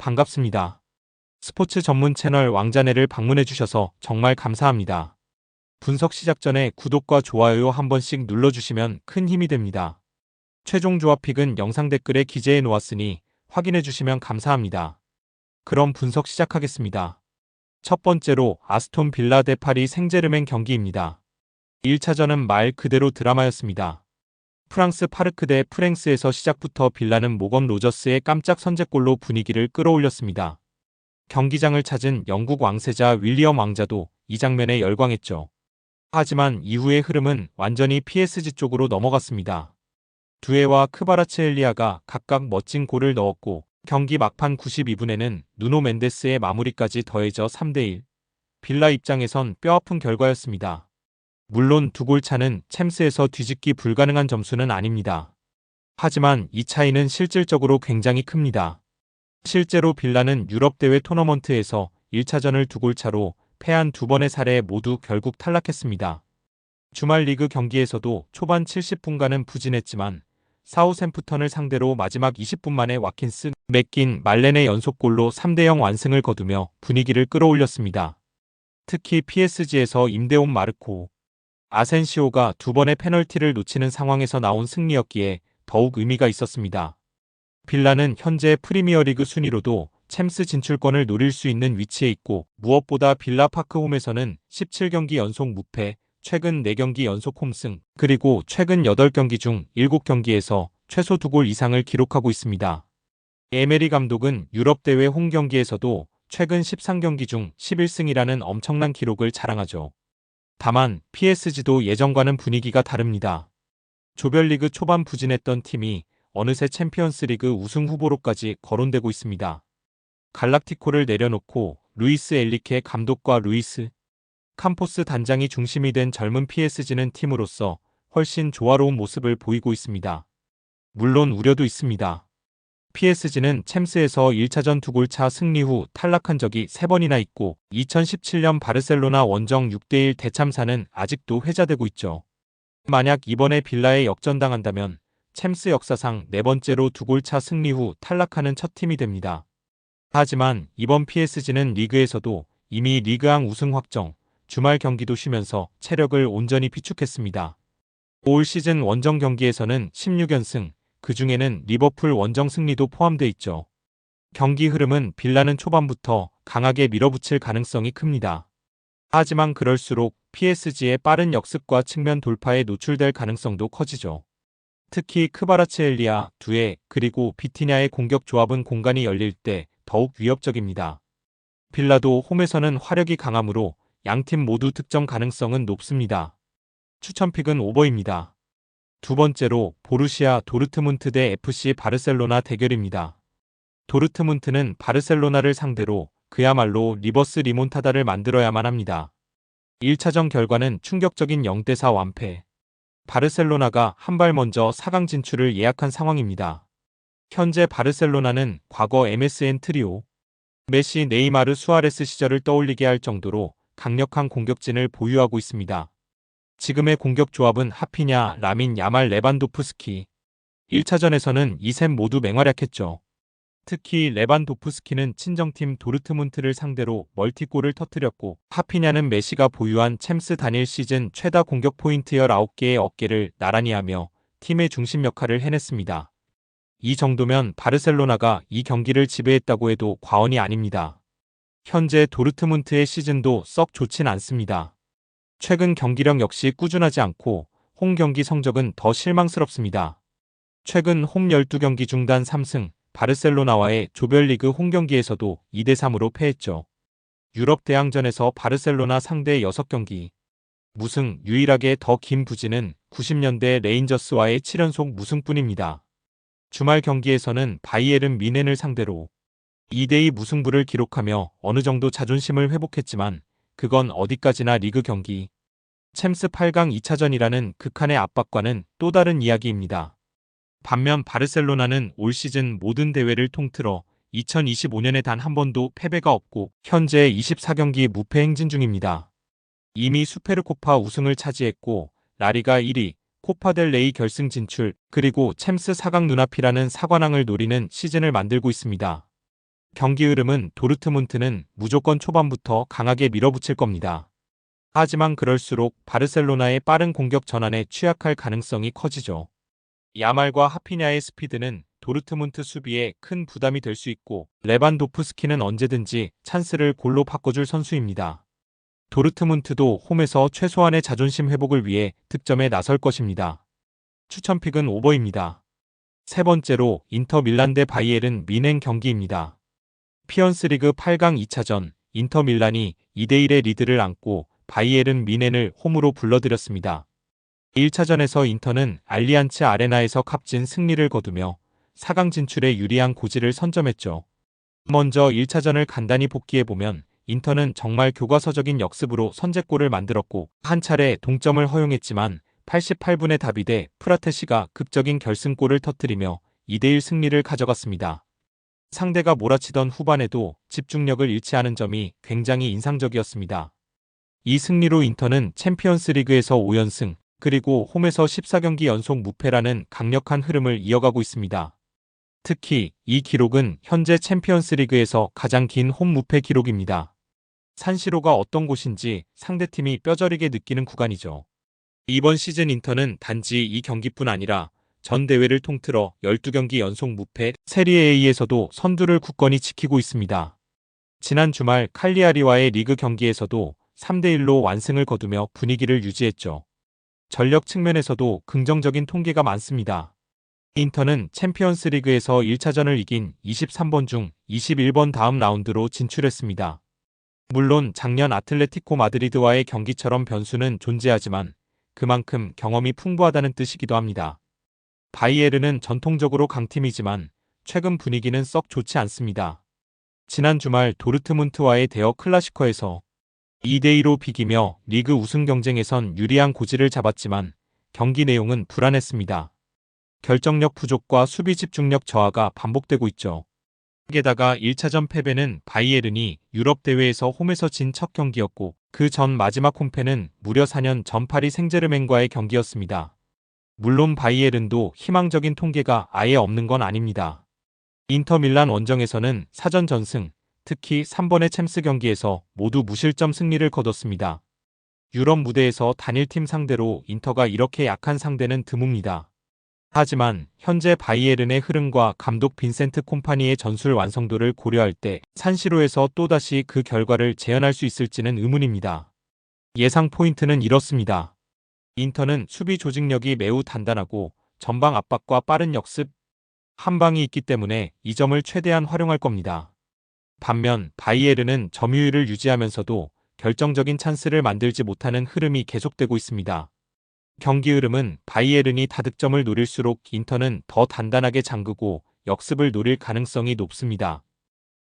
반갑습니다. 스포츠 전문 채널 왕자네를 방문해주셔서 정말 감사합니다. 분석 시작 전에 구독과 좋아요 한 번씩 눌러주시면 큰 힘이 됩니다. 최종 조합픽은 영상 댓글에 기재해 놓았으니 확인해주시면 감사합니다. 그럼 분석 시작하겠습니다. 첫 번째로 아스톤 빌라 대 파리 생제르맹 경기입니다. 1차전은 말 그대로 드라마였습니다. 프랑스 파르크 대 프랭스에서 시작부터 빌라는 모건 로저스의 깜짝 선제골로 분위기를 끌어올렸습니다. 경기장을 찾은 영국 왕세자 윌리엄 왕자도 이 장면에 열광했죠. 하지만 이후의 흐름은 완전히 PSG 쪽으로 넘어갔습니다. 두에와 크바라츠헬리아가 각각 멋진 골을 넣었고 경기 막판 92분에는 누노 멘데스의 마무리까지 더해져 3대1. 빌라 입장에선 뼈아픈 결과였습니다. 물론 두 골 차는 챔스에서 뒤집기 불가능한 점수는 아닙니다. 하지만 이 차이는 실질적으로 굉장히 큽니다. 실제로 빌라는 유럽대회 토너먼트에서 1차전을 두 골 차로 패한 두 번의 사례에 모두 결국 탈락했습니다. 주말 리그 경기에서도 초반 70분간은 부진했지만 사우샘프턴을 상대로 마지막 20분 만에 와킨스, 맥긴, 말렌의 연속골로 3대0 완승을 거두며 분위기를 끌어올렸습니다. 특히 PSG에서 임대온 마르코, 아센시오가 두 번의 페널티를 놓치는 상황에서 나온 승리였기에 더욱 의미가 있었습니다. 빌라는 현재 프리미어리그 순위로도 챔스 진출권을 노릴 수 있는 위치에 있고 무엇보다 빌라 파크 홈에서는 17경기 연속 무패, 최근 4경기 연속 홈승, 그리고 최근 8경기 중 7경기에서 최소 2골 이상을 기록하고 있습니다. 에메리 감독은 유럽대회 홈경기에서도 최근 13경기 중 11승이라는 엄청난 기록을 자랑하죠. 다만 PSG도 예전과는 분위기가 다릅니다. 조별리그 초반 부진했던 팀이 어느새 챔피언스리그 우승 후보로까지 거론되고 있습니다. 갈락티코를 내려놓고 루이스 엘리케 감독과 루이스 캄포스 단장이 중심이 된 젊은 PSG는 팀으로서 훨씬 조화로운 모습을 보이고 있습니다. 물론 우려도 있습니다. PSG는 챔스에서 1차전 2골차 승리 후 탈락한 적이 3번이나 있고 2017년 바르셀로나 원정 6대1 대참사는 아직도 회자되고 있죠. 만약 이번에 빌라에 역전당한다면 챔스 역사상 4번째로 2골차 승리 후 탈락하는 첫 팀이 됩니다. 하지만 이번 PSG는 리그에서도 이미 리그왕 우승 확정, 주말 경기도 쉬면서 체력을 온전히 비축했습니다. 올 시즌 원정 경기에서는 16연승, 그 중에는 리버풀 원정 승리도 포함돼 있죠. 경기 흐름은 빌라는 초반부터 강하게 밀어붙일 가능성이 큽니다. 하지만 그럴수록 PSG의 빠른 역습과 측면 돌파에 노출될 가능성도 커지죠. 특히 크바라츠헬리아, 두에, 그리고 비티냐의 공격 조합은 공간이 열릴 때 더욱 위협적입니다. 빌라도 홈에서는 화력이 강하므로 양팀 모두 득점 가능성은 높습니다. 추천픽은 오버입니다. 두 번째로 보루시아 도르트문트 대 FC 바르셀로나 대결입니다. 도르트문트는 바르셀로나를 상대로 그야말로 리버스 리몬타다를 만들어야만 합니다. 1차전 결과는 충격적인 0대4 완패. 바르셀로나가 한 발 먼저 4강 진출을 예약한 상황입니다. 현재 바르셀로나는 과거 MSN 트리오, 메시, 네이마르, 수아레스 시절을 떠올리게 할 정도로 강력한 공격진을 보유하고 있습니다. 지금의 공격 조합은 하피냐, 라민, 야말, 레반도프스키. 1차전에서는 이 셋 모두 맹활약했죠. 특히 레반도프스키는 친정팀 도르트문트를 상대로 멀티골을 터뜨렸고 하피냐는 메시가 보유한 챔스 단일 시즌 최다 공격 포인트 19개의 어깨를 나란히 하며 팀의 중심 역할을 해냈습니다. 이 정도면 바르셀로나가 이 경기를 지배했다고 해도 과언이 아닙니다. 현재 도르트문트의 시즌도 썩 좋진 않습니다. 최근 경기력 역시 꾸준하지 않고 홈 경기 성적은 더 실망스럽습니다. 최근 홈 12경기 중 단 3승, 바르셀로나와의 조별리그 홈 경기에서도 2대3으로 패했죠. 유럽 대항전에서 바르셀로나 상대 6경기 무승, 유일하게 더 긴 부진은 90년대 레인저스와의 7연속 무승뿐입니다. 주말 경기에서는 바이에른 뮌헨을 상대로 2대2 무승부를 기록하며 어느 정도 자존심을 회복했지만 그건 어디까지나 리그 경기. 챔스 8강 2차전이라는 극한의 압박과는 또 다른 이야기입니다. 반면 바르셀로나는 올 시즌 모든 대회를 통틀어 2025년에 단 한 번도 패배가 없고 현재 24경기 무패 행진 중입니다. 이미 수페르코파 우승을 차지했고 라리가 1위, 코파델레이 결승 진출, 그리고 챔스 4강 눈앞이라는 사관왕을 노리는 시즌을 만들고 있습니다. 경기 흐름은 도르트문트는 무조건 초반부터 강하게 밀어붙일 겁니다. 하지만 그럴수록 바르셀로나의 빠른 공격 전환에 취약할 가능성이 커지죠. 야말과 하피냐의 스피드는 도르트문트 수비에 큰 부담이 될 수 있고 레반도프스키는 언제든지 찬스를 골로 바꿔줄 선수입니다. 도르트문트도 홈에서 최소한의 자존심 회복을 위해 득점에 나설 것입니다. 추천픽은 오버입니다. 세 번째로 인터 밀란 대 바이에른 뮌헨 경기입니다. 피언스리그 8강 2차전 인터 밀란이 2대1의 리드를 안고 바이에른 뮌헨을 홈으로 불러들였습니다. 1차전에서 인터는 알리안츠 아레나에서 값진 승리를 거두며 4강 진출에 유리한 고지를 선점했죠. 먼저 1차전을 간단히 복기해보면 인터는 정말 교과서적인 역습으로 선제골을 만들었고 한 차례 동점을 허용했지만 88분에 다비데 프라테시가 극적인 결승골을 터뜨리며 2대1 승리를 가져갔습니다. 상대가 몰아치던 후반에도 집중력을 잃지 않은 점이 굉장히 인상적이었습니다. 이 승리로 인터는 챔피언스리그에서 5연승 그리고 홈에서 14경기 연속 무패라는 강력한 흐름을 이어가고 있습니다. 특히 이 기록은 현재 챔피언스리그에서 가장 긴 홈 무패 기록입니다. 산시로가 어떤 곳인지 상대팀이 뼈저리게 느끼는 구간이죠. 이번 시즌 인터는 단지 이 경기뿐 아니라 전 대회를 통틀어 12경기 연속 무패 세리에 A에서도 선두를 굳건히 지키고 있습니다. 지난 주말 칼리아리와의 리그 경기에서도 3대1로 완승을 거두며 분위기를 유지했죠. 전력 측면에서도 긍정적인 통계가 많습니다. 인터는 챔피언스리그에서 1차전을 이긴 23번 중 21번 다음 라운드로 진출했습니다. 물론 작년 아틀레티코 마드리드와의 경기처럼 변수는 존재하지만 그만큼 경험이 풍부하다는 뜻이기도 합니다. 바이에른은 전통적으로 강팀이지만 최근 분위기는 썩 좋지 않습니다. 지난 주말 도르트문트와의 대여 클라시커에서 2대2로 비기며 리그 우승 경쟁에선 유리한 고지를 잡았지만 경기 내용은 불안했습니다. 결정력 부족과 수비 집중력 저하가 반복되고 있죠. 게다가 1차전 패배는 바이에른이 유럽 대회에서 홈에서 진 첫 경기였고 그 전 마지막 홈패는 무려 4년 전 파리 생제르맹과의 경기였습니다. 물론 바이에른도 희망적인 통계가 아예 없는 건 아닙니다. 인터 밀란 원정에서는 사전 전승, 특히 3번의 챔스 경기에서 모두 무실점 승리를 거뒀습니다. 유럽 무대에서 단일팀 상대로 인터가 이렇게 약한 상대는 드뭅니다. 하지만 현재 바이에른의 흐름과 감독 빈센트 콤파니의 전술 완성도를 고려할 때 산시로에서 또다시 그 결과를 재현할 수 있을지는 의문입니다. 예상 포인트는 이렇습니다. 인터는 수비 조직력이 매우 단단하고 전방 압박과 빠른 역습, 한방이 있기 때문에 이 점을 최대한 활용할 겁니다. 반면 바이에른은 점유율을 유지하면서도 결정적인 찬스를 만들지 못하는 흐름이 계속되고 있습니다. 경기 흐름은 바이에른이 다득점을 노릴수록 인터는 더 단단하게 잠그고 역습을 노릴 가능성이 높습니다.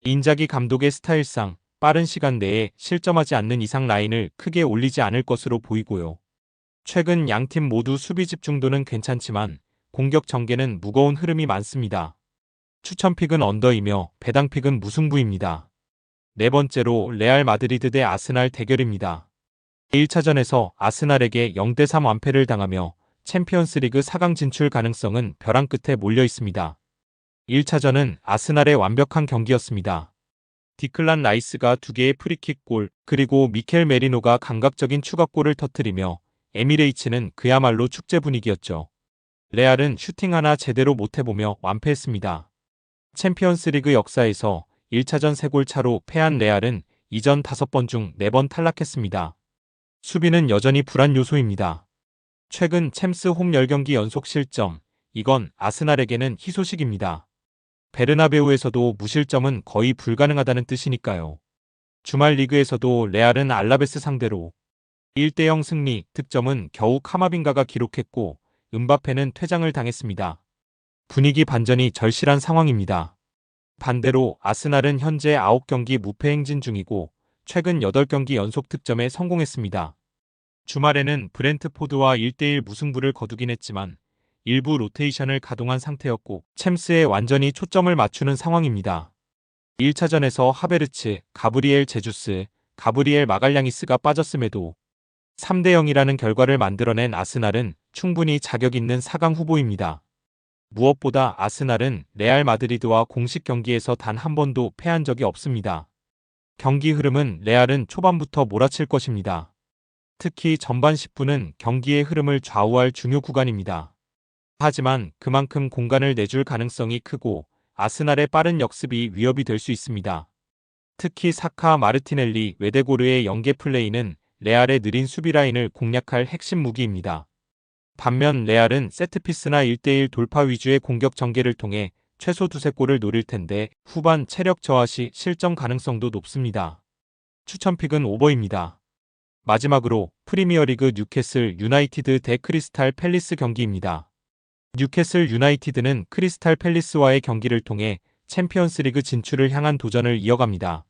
인자기 감독의 스타일상 빠른 시간 내에 실점하지 않는 이상 라인을 크게 올리지 않을 것으로 보이고요. 최근 양팀 모두 수비 집중도는 괜찮지만 공격 전개는 무거운 흐름이 많습니다. 추천픽은 언더이며 배당픽은 무승부입니다. 네 번째로 레알 마드리드 대 아스날 대결입니다. 1차전에서 아스날에게 0대3 완패를 당하며 챔피언스리그 4강 진출 가능성은 벼랑 끝에 몰려 있습니다. 1차전은 아스날의 완벽한 경기였습니다. 디클란 라이스가 2개의 프리킥 골, 그리고 미켈 메리노가 감각적인 추가골을 터뜨리며 에미레이츠는 그야말로 축제 분위기였죠. 레알은 슈팅 하나 제대로 못해보며 완패했습니다. 챔피언스리그 역사에서 1차전 3골 차로 패한 레알은 이전 5번 중 4번 탈락했습니다. 수비는 여전히 불안 요소입니다. 최근 챔스 홈 10경기 연속 실점, 이건 아스날에게는 희소식입니다. 베르나베우에서도 무실점은 거의 불가능하다는 뜻이니까요. 주말 리그에서도 레알은 알라베스 상대로 1대0 승리, 득점은 겨우 카마빈가가 기록했고 음바페는 퇴장을 당했습니다. 분위기 반전이 절실한 상황입니다. 반대로 아스날은 현재 9경기 무패 행진 중이고 최근 8경기 연속 득점에 성공했습니다. 주말에는 브렌트포드와 1대1 무승부를 거두긴 했지만 일부 로테이션을 가동한 상태였고 챔스에 완전히 초점을 맞추는 상황입니다. 1차전에서 하베르츠, 가브리엘 제주스, 가브리엘 마갈량이스가 빠졌음에도 3대0이라는 결과를 만들어낸 아스날은 충분히 자격 있는 4강 후보입니다. 무엇보다 아스날은 레알 마드리드와 공식 경기에서 단 한 번도 패한 적이 없습니다. 경기 흐름은 레알은 초반부터 몰아칠 것입니다. 특히 전반 10분은 경기의 흐름을 좌우할 중요 구간입니다. 하지만 그만큼 공간을 내줄 가능성이 크고 아스날의 빠른 역습이 위협이 될 수 있습니다. 특히 사카, 마르티넬리, 웨데고르의 연계 플레이는 레알의 느린 수비 라인을 공략할 핵심 무기입니다. 반면 레알은 세트피스나 1대1 돌파 위주의 공격 전개를 통해 최소 두세 골을 노릴 텐데 후반 체력 저하 시 실점 가능성도 높습니다. 추천픽은 오버입니다. 마지막으로 프리미어리그 뉴캐슬 유나이티드 대 크리스탈 팰리스 경기입니다. 뉴캐슬 유나이티드는 크리스탈 팰리스와의 경기를 통해 챔피언스리그 진출을 향한 도전을 이어갑니다.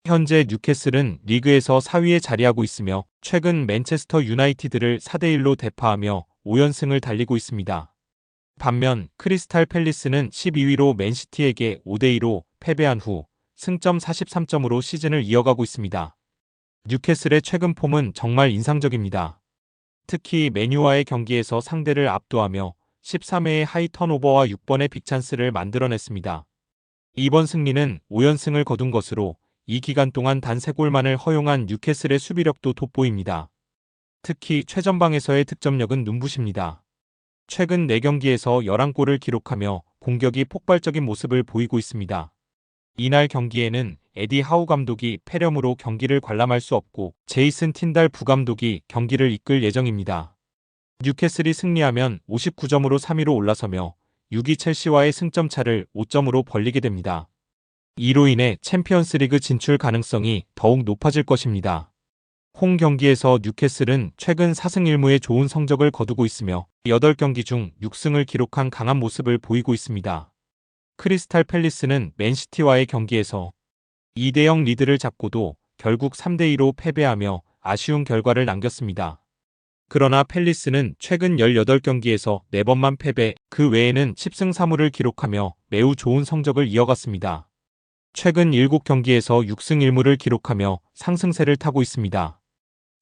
현재 뉴캐슬은 리그에서 4위에 자리하고 있으며 최근 맨체스터 유나이티드를 4대1로 대파하며 5연승을 달리고 있습니다. 반면 크리스탈 팰리스는 12위로 맨시티에게 5대2로 패배한 후 승점 43점으로 시즌을 이어가고 있습니다. 뉴캐슬의 최근 폼은 정말 인상적입니다. 특히 맨유와의 경기에서 상대를 압도하며 13회의 하이 턴오버와 6번의 빅찬스를 만들어냈습니다. 이번 승리는 5연승을 거둔 것으로 이 기간 동안 단 3골만을 허용한 뉴캐슬의 수비력도 돋보입니다. 특히 최전방에서의 득점력은 눈부십니다. 최근 4경기에서 11골을 기록하며 공격이 폭발적인 모습을 보이고 있습니다. 이날 경기에는 에디 하우 감독이 폐렴으로 경기를 관람할 수 없고 제이슨 틴달 부감독이 경기를 이끌 예정입니다. 뉴캐슬이 승리하면 59점으로 3위로 올라서며 6위 첼시와의 승점 차를 5점으로 벌리게 됩니다. 이로 인해 챔피언스리그 진출 가능성이 더욱 높아질 것입니다. 홈 경기에서 뉴캐슬은 최근 4승 1무의 좋은 성적을 거두고 있으며 8경기 중 6승을 기록한 강한 모습을 보이고 있습니다. 크리스탈 팰리스는 맨시티와의 경기에서 2대0 리드를 잡고도 결국 3대2로 패배하며 아쉬운 결과를 남겼습니다. 그러나 팰리스는 최근 18경기에서 4번만 패배, 그 외에는 10승 3무를 기록하며 매우 좋은 성적을 이어갔습니다. 최근 7경기에서 6승 1무를 기록하며 상승세를 타고 있습니다.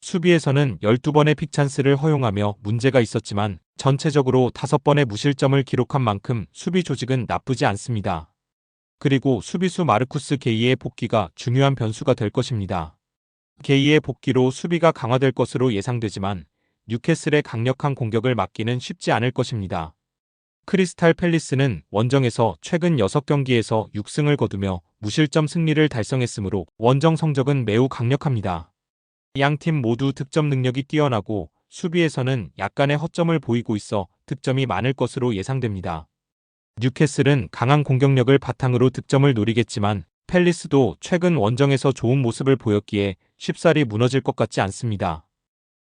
수비에서는 12번의 픽찬스를 허용하며 문제가 있었지만 전체적으로 5번의 무실점을 기록한 만큼 수비 조직은 나쁘지 않습니다. 그리고 수비수 마르쿠스 게이의 복귀가 중요한 변수가 될 것입니다. 게이의 복귀로 수비가 강화될 것으로 예상되지만 뉴캐슬의 강력한 공격을 막기는 쉽지 않을 것입니다. 크리스탈 팰리스는 원정에서 최근 6경기에서 6승을 거두며 무실점 승리를 달성했으므로 원정 성적은 매우 강력합니다. 양팀 모두 득점 능력이 뛰어나고 수비에서는 약간의 허점을 보이고 있어 득점이 많을 것으로 예상됩니다. 뉴캐슬은 강한 공격력을 바탕으로 득점을 노리겠지만 팰리스도 최근 원정에서 좋은 모습을 보였기에 쉽사리 무너질 것 같지 않습니다.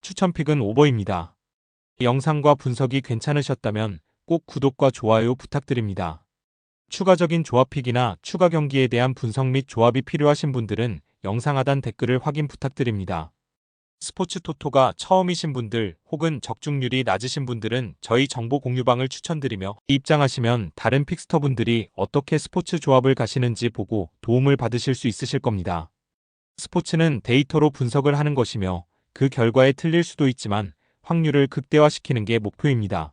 추천픽은 오버입니다. 영상과 분석이 괜찮으셨다면 꼭 구독과 좋아요 부탁드립니다. 추가적인 조합픽이나 추가 경기에 대한 분석 및 조합이 필요하신 분들은 영상 하단 댓글을 확인 부탁드립니다. 스포츠 토토가 처음이신 분들 혹은 적중률이 낮으신 분들은 저희 정보 공유방을 추천드리며 입장하시면 다른 픽스터분들이 어떻게 스포츠 조합을 가시는지 보고 도움을 받으실 수 있으실 겁니다. 스포츠는 데이터로 분석을 하는 것이며 그 결과에 틀릴 수도 있지만 확률을 극대화시키는 게 목표입니다.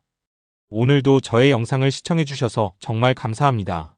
오늘도 저의 영상을 시청해주셔서 정말 감사합니다.